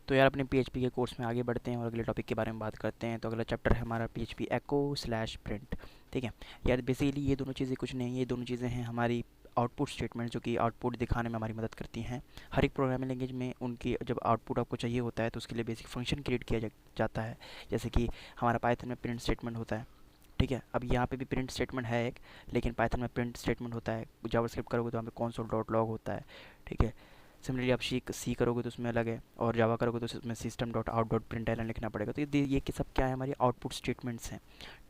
तो यार अपने पीएचपी के कोर्स में आगे बढ़ते हैं और अगले टॉपिक के बारे में बात करते हैं। तो अगला चैप्टर है हमारा पीएचपी एको स्लैश प्रिंट। ठीक है यार, बेसिकली ये दोनों चीज़ें कुछ नहीं, ये दोनों चीज़ें हैं हमारी आउटपुट स्टेटमेंट, जो कि आउटपुट दिखाने में हमारी मदद करती हैं। हर एक प्रोग्रामिंग लैंग्वेज में उनकी जब आउटपुट आपको चाहिए होता है तो उसके लिए बेसिक फंक्शन क्रिएट किया जाता है। जैसे कि हमारा पाइथन में प्रिंट स्टेटमेंट होता है। ठीक है, अब यहाँ पे भी प्रिंट स्टेटमेंट है एक, लेकिन पाइथन में प्रिंट स्टेटमेंट होता है। जावास्क्रिप्ट करोगे तो वहाँ पे console डॉट लॉग होता है। ठीक है, सिमिलरली आप सी करोगे तो उसमें अलग है, और जावा करोगे तो उसमें system dot out dot println लिखना पड़ेगा। तो ये सब क्या है, हमारी आउटपुट स्टेटमेंट्स हैं।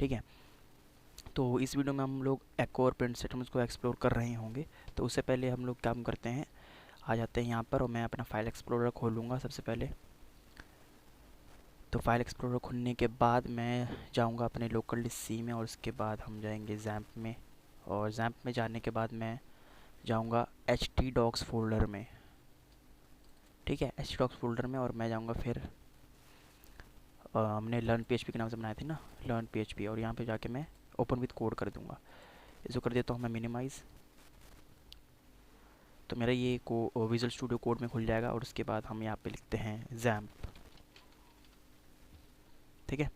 ठीक है, तो इस वीडियो में हम लोग एको और प्रिंट स्टेटमेंट्स को एक्सप्लोर कर रहे होंगे। तो उससे पहले हम लोग काम करते हैं, आ जाते हैं यहाँ पर, और मैं अपना फाइल एक्सप्लोरर खोलूँगा सबसे पहले। तो फाइल एक्सप्लोरर खोलने के बाद मैं जाऊँगा अपने लोकल डिस्क सी में, और उसके बाद हम जाएंगे जैम्प में, और जैम्प में जाने के बाद मैं जाऊँगा एच टी डॉक्स फोल्डर में। ठीक है, एच टी डॉक्स फोल्डर में, और मैं जाऊँगा फिर हमने लर्न पीएचपी के नाम से बनाए थे ना, लर्न पीएचपी, और यहाँ पे जाके मैं ओपन विद कोड कर दूँगा। इसको कर देता हूँ मैं मिनिमाइज़। तो मेरा ये विजुअल स्टूडियो कोड में खुल जाएगा, और उसके बाद हम यहाँ पे लिखते हैं जैम्प। ठीक है,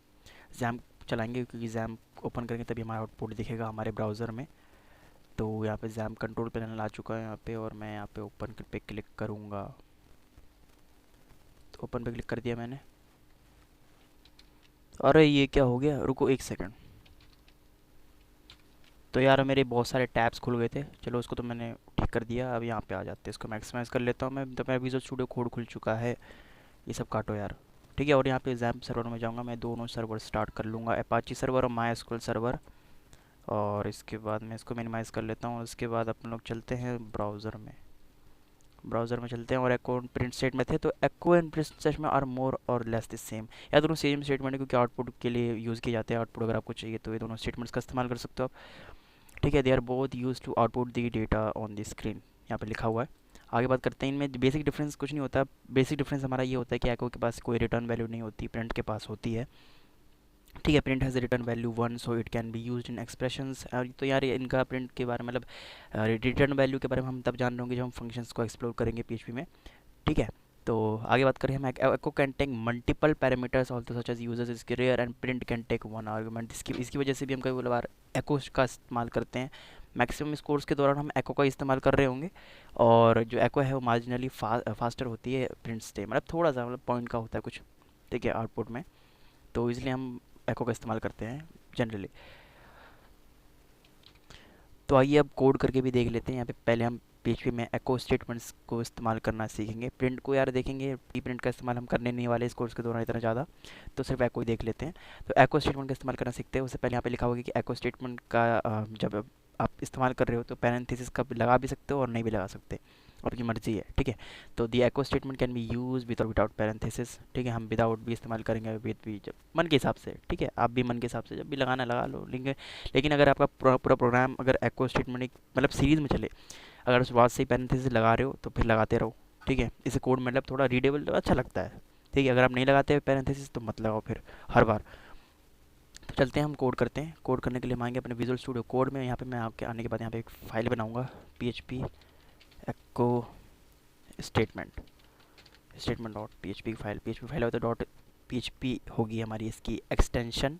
जैम्प चलाएंगे क्योंकि जैम्प ओपन करेंगे तभी हमारा आउटपुट दिखेगा हमारे ब्राउज़र में। तो यहाँ पे जैम्प कंट्रोल पैनल आ चुका है यहाँ पे, और मैं यहाँ पे ओपन पे क्लिक करूँगा। तो ओपन पे क्लिक कर दिया मैंने। अरे ये क्या हो गया, रुको एक सेकंड। तो यार मेरे बहुत सारे टैब्स खुल गए थे, चलो उसको तो मैंने ठीक कर दिया। अब यहाँ पे आ जाते हैं, इसको मैक्सिमाइज़ कर लेता हूँ मैं। तो मेरा विजुअल स्टूडियो कोड खुल चुका है, ये सब काटो यार। ठीक है, और यहाँ पे जैम्प सर्वर में जाऊँगा मैं, दोनों सर्वर स्टार्ट कर लूँगा, अपाची सर्वर और माई एसक्यूएल सर्वर। और इसके बाद मैं इसको मिनिमाइज़ कर लेता हूँ। उसके बाद अपन लोग चलते हैं ब्राउज़र में चलते हैं, और एको एंड प्रिंट स्टेट में थे, तो एको एंड प्रिंट स्टेट में आर मोर और लेस द सेम। या दोनों सेम स्टेटमेंट है, क्योंकि आउटपुट के लिए यूज़ किए जाते हैं। आउटपुट अगर आपको चाहिए तो ये दोनों स्टेटमेंट्स का इस्तेमाल कर सकते हो आप। ठीक है, they are both use to output the data on the screen, यहाँ पे लिखा हुआ है। आगे बात करते हैं, इनमें बेसिक डिफरेंस कुछ नहीं होता। बेसिक डिफरेंस हमारा ये होता है कि एको के पास कोई रिटर्न वैल्यू नहीं होती, प्रिंट के पास होती है। ठीक है, print has return value 1, so it can be used in expressions. तो यार इनका प्रिंट के बारे में, मतलब रिटर्न वैल्यू के बारे में हम तब जान रहे होंगे जब हम फंक्शंस को एक्सप्लोर करेंगे पीएचपी में। ठीक है, तो आगे बात करें हम, echo can take multiple parameters also such as users इसके रेयर, and print can take one argument. इसकी वजह से भी हम कई बार एको का इस्तेमाल करते हैं। मैक्सिमम इस कोर्स के दौरान हम एको का इस्तेमाल कर रहे होंगे, और जो एको है वो मार्जिनली फास्टर होती है प्रिंट से, मतलब थोड़ा सा, मतलब पॉइंट का होता है कुछ। ठीक है, आउटपुट में, तो इसलिए हम एको का इस्तेमाल करते हैं जनरली। तो आइए अब कोड करके भी देख लेते हैं। यहाँ पे पहले हम पीएचपी में एको स्टेटमेंट्स को इस्तेमाल करना सीखेंगे। प्रिंट को यार देखेंगे, टी प्रिंट का इस्तेमाल हम करने नहीं वाले इस कोर्स के दौरान इतना ज़्यादा, तो सिर्फ एको ही देख लेते हैं। तो एको स्टेटमेंट का इस्तेमाल करना सीखते हैं। उससे पहले यहाँ पे लिखा होगा कि एको स्टेटमेंट का जब आप इस्तेमाल कर रहे हो तो पैरेंथेसिस का लगा भी सकते हो और नहीं भी लगा सकते, आपकी मर्जी है। ठीक है, तो the echo statement can be use with और विदाउट पैरेंथेसिस। ठीक है, हम विदाउट भी इस्तेमाल करेंगे, विद भी, जब मन के हिसाब से। ठीक है, आप भी मन के हिसाब से जब भी लगाना लगा लो। लेकिन अगर आपका पूरा पूरा प्रोग्राम अगर एको स्टेटमेंट एक मतलब सीरीज़ में चले, अगर उस बाद से ही पैरेंथेसिस लगा रहे हो तो फिर लगाते रहो। ठीक है, इससे कोड मतलब थोड़ा रीडेबल अच्छा लगता है। ठीक है, अगर आप नहीं लगाते पैरेंथेसिस तो मत लगाओ फिर हर बार। तो चलते हैं, हम कोड करते हैं। कोड करने के लिए हम आएंगे अपने विजुअल स्टूडियो कोड में। यहाँ पे मैं आपके आने के बाद यहाँ पे एक फ़ाइल बनाऊँगा, P H P echo statement statement dot P H P की फाइल हो तो डॉट पी एच पी होगी हमारी इसकी एक्सटेंशन।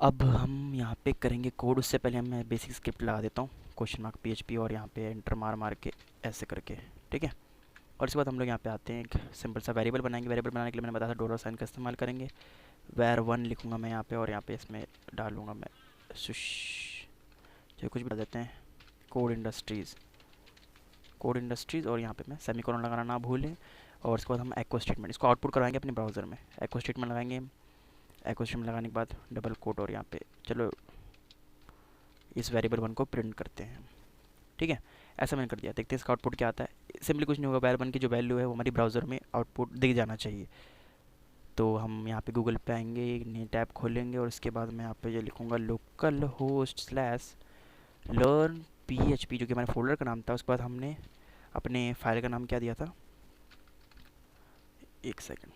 अब हम यहाँ पे करेंगे कोड, उससे पहले मैं बेसिक स्क्रिप्ट लगा देता हूँ, question mark P H P, और यहाँ पे एंटर मार मार के ऐसे करके। ठीक है, और इसके बाद हम लोग यहाँ पे आते हैं, एक सिंपल सा वेरिएबल बनाएंगे। वेरिएबल बनाने के लिए मैंने बताया था डॉलर साइन का इस्तेमाल करेंगे। var1 लिखूँगा मैं यहाँ पे, और यहाँ पे इसमें डालूँगा मैं सुश, जो कुछ भी बता देते हैं, कोड इंडस्ट्रीज़, और यहाँ पे मैं सेमीकोलन लगाना ना भूलें। और इसके बाद हम एको स्टेटमेंट, इसको आउटपुट करवाएंगे अपने ब्राउज़र में। एको स्टेटमेंट लगाएंगे, एको स्टेटमेंट लगाने के बाद डबल कोट, और यहाँ पे चलो इस वेरिएबल 1 को प्रिंट करते हैं। ठीक है, ऐसा मैंने कर दिया। देखते हैं इसका आउटपुट क्या आता है। सिंपली कुछ नहीं होगा, वेरिएबल 1 की जो वैल्यू है वो हमारी ब्राउज़र में आउटपुट दिख जाना चाहिए। तो हम यहाँ पे गूगल पे आएंगे, एक नई टैब खोलेंगे, और इसके बाद मैं यहाँ पे ये लिखूँगा local host slash learn P H P, जो कि हमारे फोल्डर का नाम था। उसके बाद हमने अपने फाइल का नाम क्या दिया था, एक सेकंड।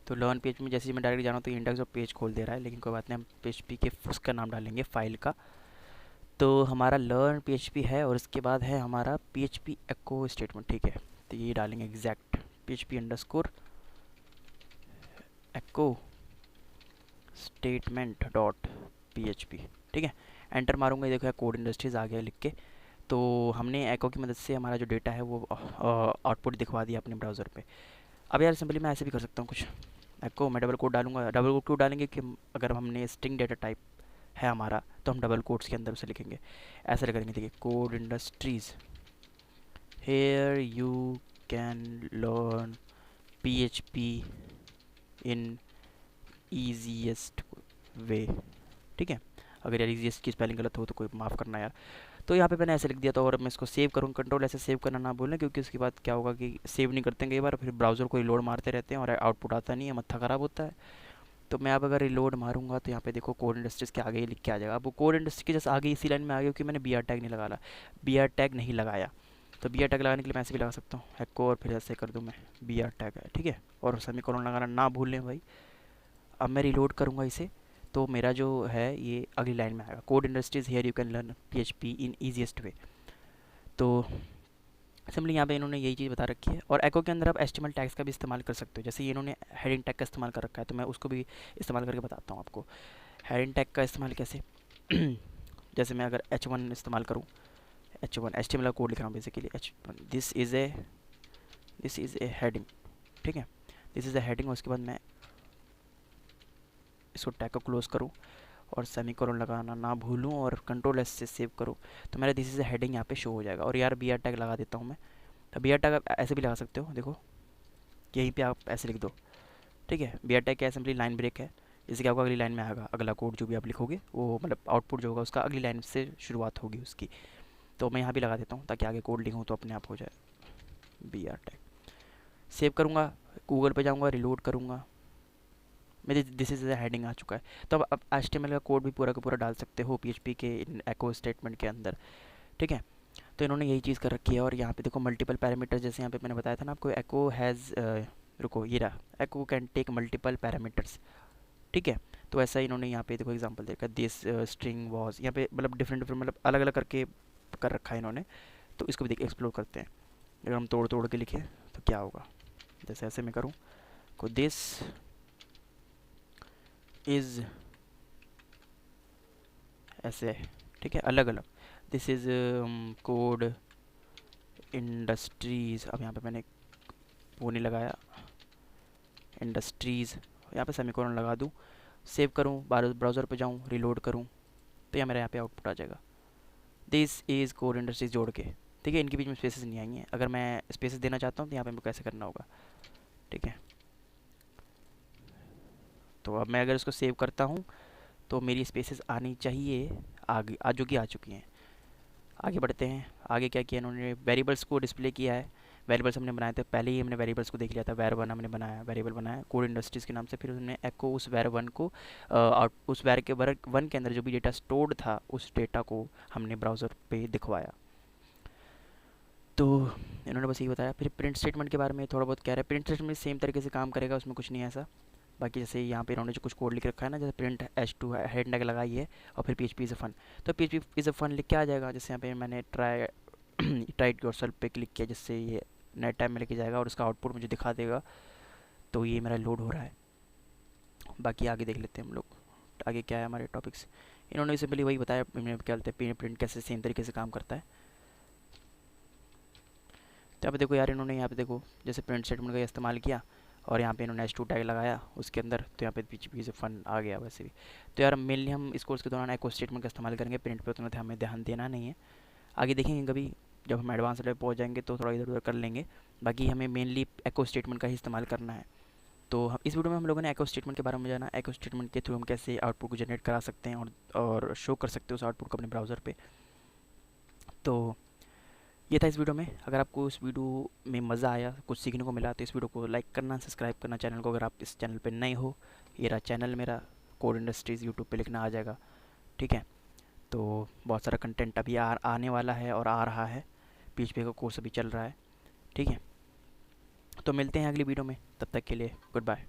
तो लर्न पेज में जैसे ही मैं डायरेक्ट जाना तो इंडेक्स और पेज खोल दे रहा है, लेकिन कोई बात नहीं, हम पेज पी के उसका नाम डालेंगे फाइल का। तो हमारा लर्न पीएचपी है और उसके बाद है हमारा पीएचपी एको स्टेटमेंट, ठीक है। तो ये डालेंगे एग्जैक्ट पीएचपी अंडरस्कोर एको स्टेटमेंट डॉट पीएचपी, ठीक है। एंटर मारूंगा, ये देखो कोड इंडस्ट्रीज आ गया लिख के। तो हमने एको की मदद से हमारा जो डेटा है वो आउटपुट दिखवा दिया अपने ब्राउज़र पे। अब यार सिंपली मैं ऐसे भी कर सकता हूँ कुछ, एको मैं डबल कोड डालूंगा। डबल कोड क्यों डालेंगे कि अगर हमने स्ट्रिंग डेटा टाइप है हमारा तो हम डबल कोड्स के अंदर उसे लिखेंगे। ऐसे करेंगे, देखिए code industries here you can learn PHP in easiest way, ठीक है। अगर यार ईजीएस्ट की स्पेलिंग गलत हो तो कोई माफ़ करना यार। तो यहाँ पे मैंने ऐसे लिख दिया था और मैं इसको सेव करूँ, कंट्रोल ऐसे सेव करना ना भूलें, क्योंकि उसके बाद क्या होगा कि सेव नहीं करते हैं कई बार, फिर ब्राउज़र को रिलोड मारते रहते हैं और आउटपुट आता नहीं है, मत्था ख़राब होता है। तो मैं अब अगर रिलोड मारूंगा तो यहाँ पे देखो कोड इंडस्ट्रीज़ के आगे ही लिख के आ जाएगा। अब वो कोड इंडस्ट्री के जैसे आगे इसी लाइन में आ गया क्योंकि मैंने बी आर टैग नहीं लगाया, बी आर टैग नहीं लगाया। तो बी आर टैग लगाने के लिए मैं ऐसे भी लगा सकता हूँ एको और फिर ऐसे कर दूँ मैं बी आर टैग है, ठीक है। और सेमीकोलन लगाना ना भूलें भाई। अब मैं रिलोड करूँगा इसे तो मेरा जो है ये अगली लाइन में आएगा, code industries here you can learn PHP in easiest वे। तो सिंपली यहाँ पे इन्होंने यही चीज़ बता रखी है। और एको के अंदर आप एचटीएमएल टैग्स का भी इस्तेमाल कर सकते हो, जैसे ये इन्होंने हेडिंग टैग का इस्तेमाल कर रखा है तो मैं उसको भी इस्तेमाल करके बताता हूँ आपको। हेडिंग टैग का इस्तेमाल कैसे जैसे मैं अगर h1 इस्तेमाल करूँ, h1 एचटीएमएल कोड लिख रहा हूँ basically, h1 this is a heading, ठीक है। दिस इज़ ए हेडिंग और उसके बाद मैं इसको टैग को क्लोज करूँ और सेमीकोलन लगाना ना भूलूँ और कंट्रोल एस से सेव करूँ तो मेरा दिस इज़ अ हेडिंग यहाँ पे शो हो जाएगा। और यार बी आर टैग लगा देता हूँ मैं। तो बी आर टैग आप ऐसे भी लगा सकते हो, देखो यहीं पे आप ऐसे लिख दो, ठीक है। बी आर टैग क्या सिंपली लाइन ब्रेक है, इससे क्या होगा अगली लाइन में आएगा अगला कोड जो भी आप लिखोगे वो मतलब आउटपुट जो होगा उसका अगली लाइन से शुरुआत होगी उसकी। तो मैं यहाँ भी लगा देता हूँ ताकि आगे कोड लिखूँ तो अपने आप हो जाए। बी आर टैग सेव करूँगा, गूगल पे जाऊँगा, रिलोड करूँगा, मेरे दिस इज़ हेडिंग आ चुका है। तो अब HTML का कोड भी पूरा का पूरा डाल सकते हो PHP के इन एको स्टेटमेंट के अंदर, ठीक है। तो इन्होंने यही चीज़ कर रखी है। और यहाँ पे देखो मल्टीपल पैरामीटर्स, जैसे यहाँ पे मैंने बताया था ना आपको, एको हैज़ रुको ये रहा, एको कैन टेक मल्टीपल पैरामीटर्स, ठीक है। तो ऐसा इन्होंने यहाँ पे देखो एग्जांपल देखा, दिस स्ट्रिंग वॉज, यहाँ पे मतलब डिफरेंट डिफरेंट मतलब अलग अलग करके कर रखा है इन्होंने। तो इसको भी देख एक्सप्लोर करते हैं। अगर हम तोड़ तोड़ के लिखें तो क्या होगा, जैसे ऐसे मैं करूँ को दिस इज़ ऐसे, ठीक है, अलग अलग। दिस इज़ कोड इंडस्ट्रीज़, अब यहाँ पे मैंने वो नहीं लगाया, इंडस्ट्रीज़ यहाँ पे सेमीकोलन लगा दूँ, सेव करूँ, ब्राउज़र पे जाऊँ, रिलोड करूँ तो यहाँ मेरा यहाँ पे आउटपुट आ जाएगा दिस इज़ कोड इंडस्ट्रीज़ जोड़ के, ठीक है। इनके बीच में स्पेसेस नहीं आएंगे। अगर मैं स्पेसेस देना चाहता हूँ तो यहाँ पे मेरे को कैसे करना होगा, ठीक है। तो अब मैं अगर इसको सेव करता हूँ तो मेरी स्पेसेस आनी चाहिए, आगे आ जो कि आ चुकी हैं। आगे बढ़ते हैं। आगे क्या किया इन्होंने, वेरिएबल्स को डिस्प्ले किया है। वेरिएबल्स हमने बनाए थे पहले ही, हमने वेरिएबल्स को देख लिया था, var1 हमने बनाया, वेरिएबल बनाया कोड इंडस्ट्रीज़ के नाम से। फिर उन्होंने एको उस var1 को उस var के वन के अंदर जो भी डेटा स्टोर्ड था उस डेटा को हमने ब्राउज़र पे दिखवाया। तो इन्होंने बस यही बताया। फिर प्रिंट स्टेटमेंट के बारे में थोड़ा बहुत कह रहे हैं। प्रिंट स्टेटमेंट सेम तरीके से काम करेगा, उसमें कुछ नहीं है ऐसा। बाकी जैसे यहाँ पे इन्होंने जो कुछ कोड लिख रखा है ना, जैसे प्रिंट h2 हेड टैग लगाई है और फिर PHP इज़ अ फन, तो PHP इज़ अ फन लिख के आ जाएगा। जैसे यहाँ पे मैंने ट्राई योरसेल्फ पे क्लिक किया जिससे ये नेट टाइम में लेके जाएगा और उसका आउटपुट मुझे दिखा देगा। तो ये मेरा लोड हो रहा है। बाकी आगे देख लेते हैं हम लोग, आगे क्या है हमारे टॉपिक्स। इन्होंने सिंपली वही बताया क्या बोलते हैं प्रिंट कैसे सेम तरीके से काम करता है। तो यहाँ पे देखो यार, इन्होंने यहाँ पे देखो जैसे प्रिंट स्टेटमेंट का इस्तेमाल किया और यहाँ पे इन्होंने h2 टैग लगाया उसके अंदर, तो यहाँ पे PHP से फन आ गया वैसे भी। तो यार मेनली हम इस कोर्स के दौरान एको स्टेटमेंट का इस्तेमाल करेंगे, प्रिंट पे उतना हमें ध्यान देना नहीं है। आगे देखेंगे कभी जब हम एडवांस लेवल पहुँच जाएंगे तो थोड़ा इधर उधर कर लेंगे। बाकी हमें मेनली एको स्टेटमेंट का ही इस्तेमाल करना है। तो हम इस वीडियो में हम लोगों ने एको स्टेटमेंट के बारे में जाना, एको स्टेटमेंट के थ्रू हम कैसे आउटपुट को जनरेट करा सकते हैं और शो कर सकते हैं उस आउटपुट को अपने ब्राउज़र पे। तो ये था इस वीडियो में। अगर आपको इस वीडियो में मज़ा आया, कुछ सीखने को मिला, तो इस वीडियो को लाइक करना, सब्सक्राइब करना चैनल को। अगर आप इस चैनल पे नए हो, ये रहा चैनल मेरा कोड इंडस्ट्रीज़, यूट्यूब पे लिखना आ जाएगा, ठीक है। तो बहुत सारा कंटेंट अभी आने वाला है और आ रहा है। PHP का कोर्स अभी चल रहा है, ठीक है। तो मिलते हैं अगली वीडियो में, तब तक के लिए गुड बाय।